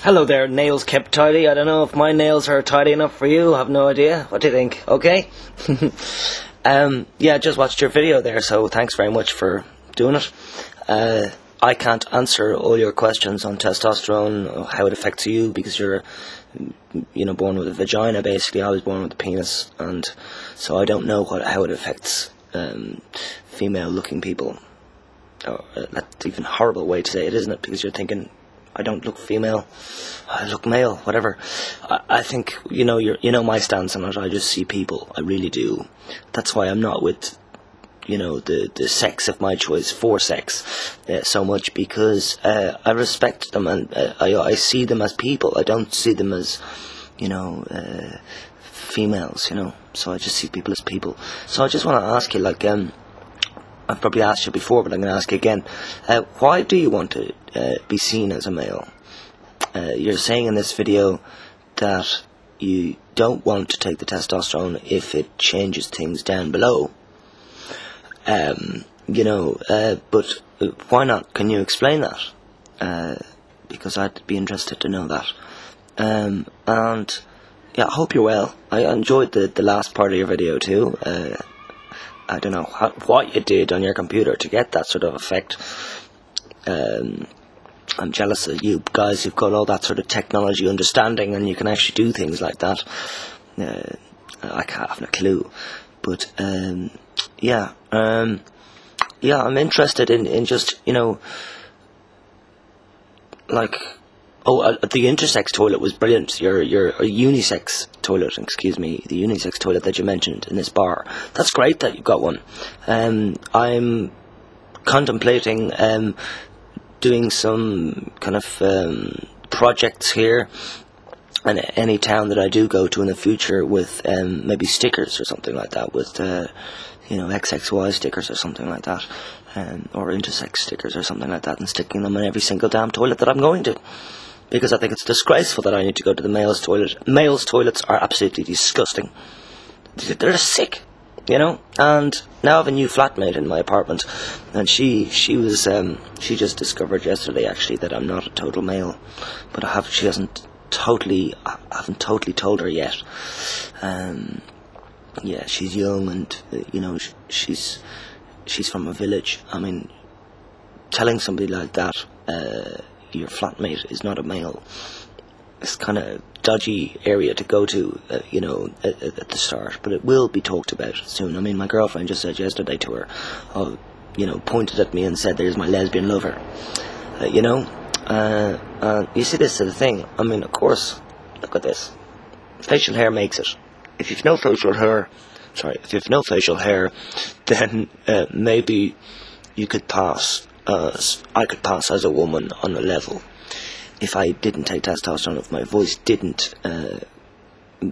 Hello there, nails kept tidy. I don't know if my nails are tidy enough for you. I have no idea. What do you think? Okay? Yeah, I just watched your video there, so thanks very much for doing it. I can't answer all your questions on testosterone, or how it affects you, because you're, born with a vagina, basically. I was born with a penis, and so I don't know how it affects female-looking people. That's even a horrible way to say it, isn't it? Because you're thinking, I don't look female, I look male, whatever. I think, you know my stance on it. I just see people, I really do. That's why I'm not with, the sex of my choice, for sex, so much, because I respect them, and I see them as people. I don't see them as, females, so I just see people as people. So I just want to ask you, I've probably asked you before, but I'm going to ask you again. Why do you want to be seen as a male? You're saying in this video that you don't want to take the testosterone if it changes things down below. But why not? Can you explain that? Because I'd be interested to know that. And yeah, I hope you're well. I enjoyed the last part of your video too. I don't know what you did on your computer to get that sort of effect. I'm jealous of you guys who've got all that sort of technology understanding, and you can actually do things like that. I have no clue. But yeah, I'm interested in just, the intersex toilet was brilliant. Your unisex toilet, the unisex toilet that you mentioned in this bar. That's great that you've got one. I'm contemplating doing some kind of projects here in any town that I do go to in the future with maybe stickers or something like that, with XXY stickers or something like that, or intersex stickers or something like that, and sticking them in every single damn toilet that I'm going to. Because I think it's disgraceful that I need to go to the male's toilet. Male's toilets are absolutely disgusting. They're sick, And now I have a new flatmate in my apartment, and she just discovered yesterday actually that I'm not a total male, but I haven't totally told her yet. Yeah, she's young, and she's from a village. I mean, telling somebody like that, your flatmate is not a male, it's kind of dodgy area to go to, at the start, but it will be talked about soon. I mean, my girlfriend just said yesterday to her, pointed at me and said, "There's my lesbian lover." You see, this is the thing. I mean, of course, look at this. Facial hair makes it. If you've no facial hair, then maybe you could pass. I could pass as a woman on a level if I didn't take testosterone, if my voice didn't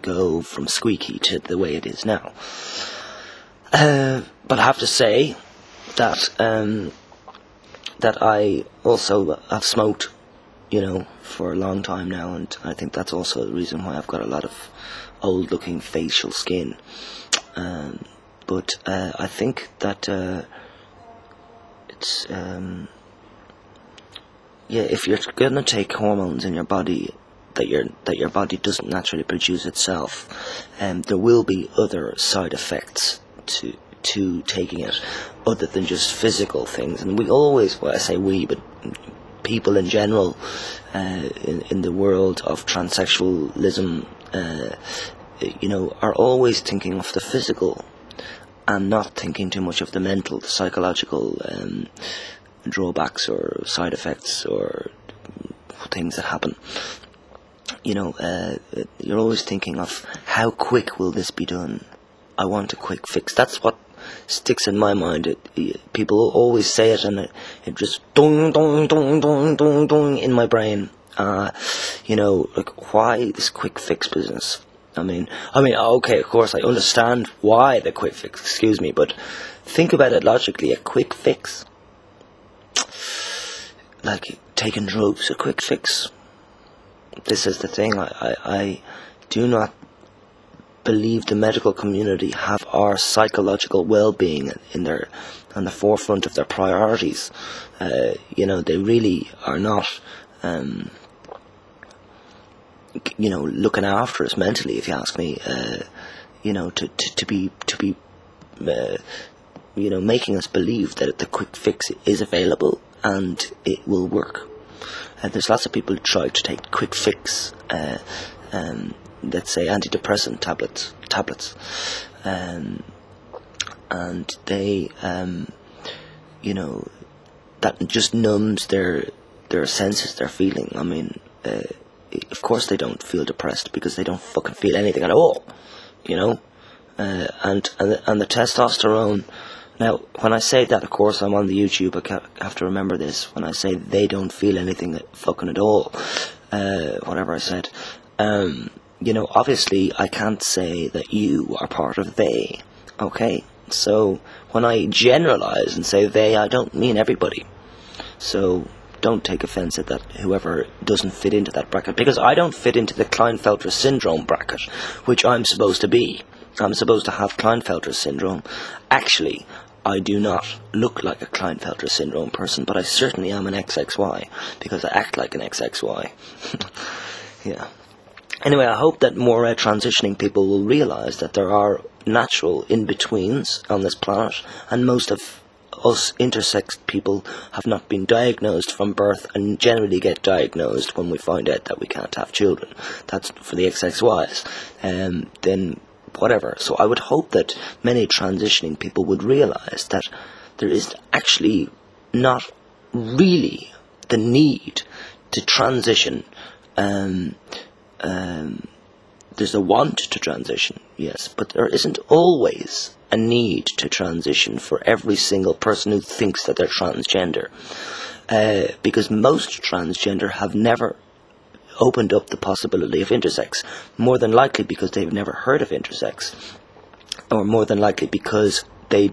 go from squeaky to the way it is now. But I have to say that that I also have smoked, for a long time now, and I think that's also the reason why I've got a lot of old-looking facial skin. But I think that it's if you're gonna take hormones in your body that your body doesn't naturally produce itself, there will be other side effects to taking it, other than just physical things. And we always, well, I say we, but people in general, in the world of transsexualism, are always thinking of the physical and not thinking too much of the mental, the psychological drawbacks or side effects or things that happen. You're always thinking of how quick will this be done. I want a quick fix. That's what sticks in my mind. People always say it, and it just dong dong dong dong dong dong in my brain. Why this quick fix business? I mean, okay, of course I understand why the quick fix, but think about it logically. A quick fix, like taking drugs, a quick fix. This is the thing. I do not believe the medical community have our psychological well-being on the forefront of their priorities. They really are not you know, looking after us mentally, if you ask me. You know, to be you know, making us believe that the quick fix is available and it will work. There's lots of people who try to take quick fix, let's say antidepressant tablets, and they, you know, that just numbs their senses, their feeling. I mean, of course they don't feel depressed because they don't fucking feel anything at all, you know, and the testosterone. Now, when I say that, of course, I'm on the YouTube, I have to remember this. When I say they don't feel anything fucking at all, whatever I said, you know, obviously I can't say that you are part of they, okay? So, when I generalize and say they, I don't mean everybody. So, don't take offense at that, whoever doesn't fit into that bracket, because I don't fit into the Klinefelter syndrome bracket, which I'm supposed to be. I'm supposed to have Klinefelter syndrome. Actually, I do not look like a Klinefelter syndrome person, but I certainly am an XXY, because I act like an XXY. Yeah. Anyway, I hope that more transitioning people will realise that there are natural in-betweens on this planet, and most of us intersex people have not been diagnosed from birth and generally get diagnosed when we find out that we can't have children. That's for the XXYs. Then whatever. So I would hope that many transitioning people would realise that there is actually not really the need to transition. There's a want to transition, yes, but there isn't always a need to transition for every single person who thinks that they're transgender. Because most transgender have never opened up the possibility of intersex, more than likely because they've never heard of intersex, or more than likely because they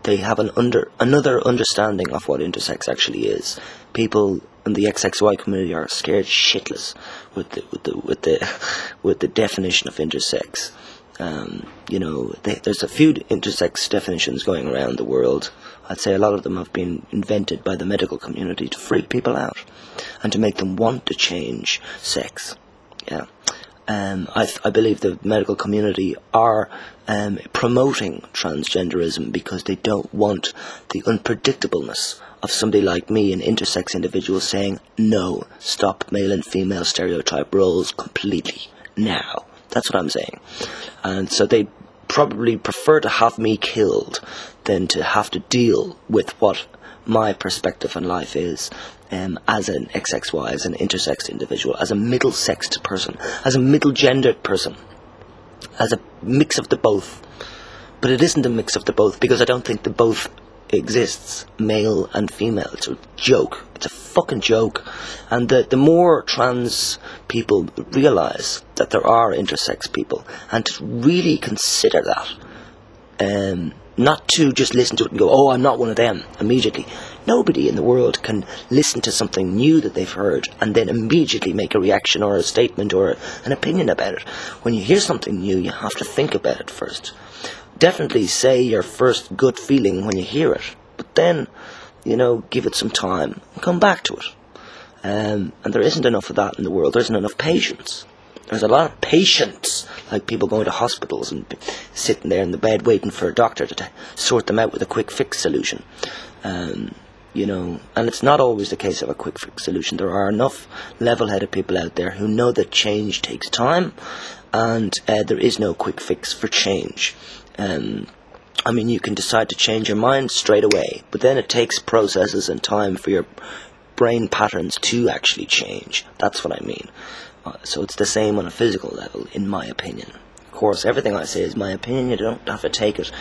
have another understanding of what intersex actually is. People in the XXY community are scared shitless with the definition of intersex. You know, there's a few intersex definitions going around the world. I'd say a lot of them have been invented by the medical community to freak people out and to make them want to change sex. Yeah. I believe the medical community are promoting transgenderism because they don't want the unpredictableness of somebody like me, an intersex individual, saying, no, stop male and female stereotype roles completely now. That's what I'm saying. And so they probably prefer to have me killed than to have to deal with what my perspective on life is as an XXY, as an intersex individual, as a middle-sexed person, as a middle-gendered person, as a mix of the both. But it isn't a mix of the both, because I don't think the both exists, male and female. It's a joke. It's a fucking joke. And the more trans people realise that there are intersex people, and to really consider that, not to just listen to it and go, oh, I'm not one of them, immediately. Nobody in the world can listen to something new that they've heard and then immediately make a reaction or a statement or an opinion about it. When you hear something new, you have to think about it first. Definitely say your first gut feeling when you hear it, but then, you know, give it some time and come back to it. And there isn't enough of that in the world. There isn't enough patience. There's a lot of patience, like people going to hospitals and sitting there in the bed waiting for a doctor to sort them out with a quick fix solution. You know, and it's not always the case of a quick fix solution. There are enough level-headed people out there who know that change takes time, and there is no quick fix for change. I mean, you can decide to change your mind straight away, but then it takes processes and time for your brain patterns to actually change. That's what I mean. So it's the same on a physical level, in my opinion. Of course, everything I say is my opinion. You don't have to take it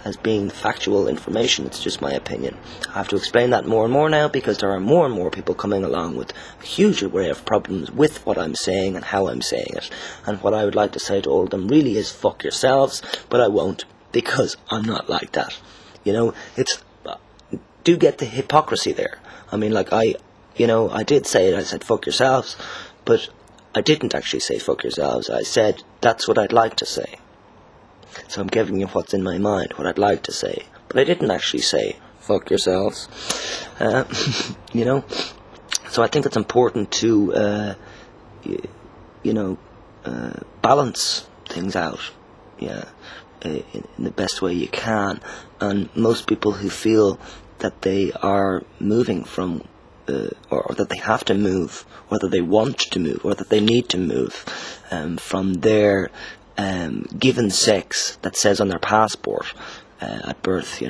as being factual information. It's just my opinion. I have to explain that more and more now, because there are more and more people coming along with a huge array of problems with what I'm saying and how I'm saying it. And what I would like to say to all of them really is fuck yourselves, but I won't, because I'm not like that. You know, do get the hypocrisy there. I mean, like, I did say it. I said fuck yourselves, but I didn't actually say fuck yourselves. I said that's what I'd like to say. So I'm giving you what's in my mind, what I'd like to say. But I didn't actually say fuck yourselves. You know? So I think it's important to balance things out, yeah, in the best way you can. And most people who feel that they are moving from, or that they have to move, or that they want to move, or that they need to move from their given sex that says on their passport at birth, they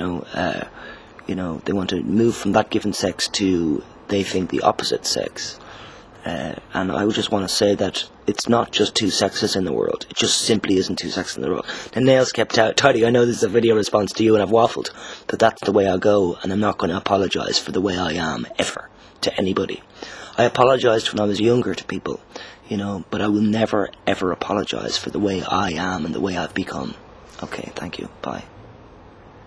want to move from that given sex to, they think, the opposite sex. And I would just want to say that it's not just two sexes in the world. It just simply isn't two sexes in the world. The nails kept out tidy. I know this is a video response to you and I've waffled, but that's the way I go, and I'm not going to apologise for the way I am, ever, to anybody. I apologised when I was younger to people, but I will never, ever apologise for the way I am and the way I've become. Okay, thank you. Bye.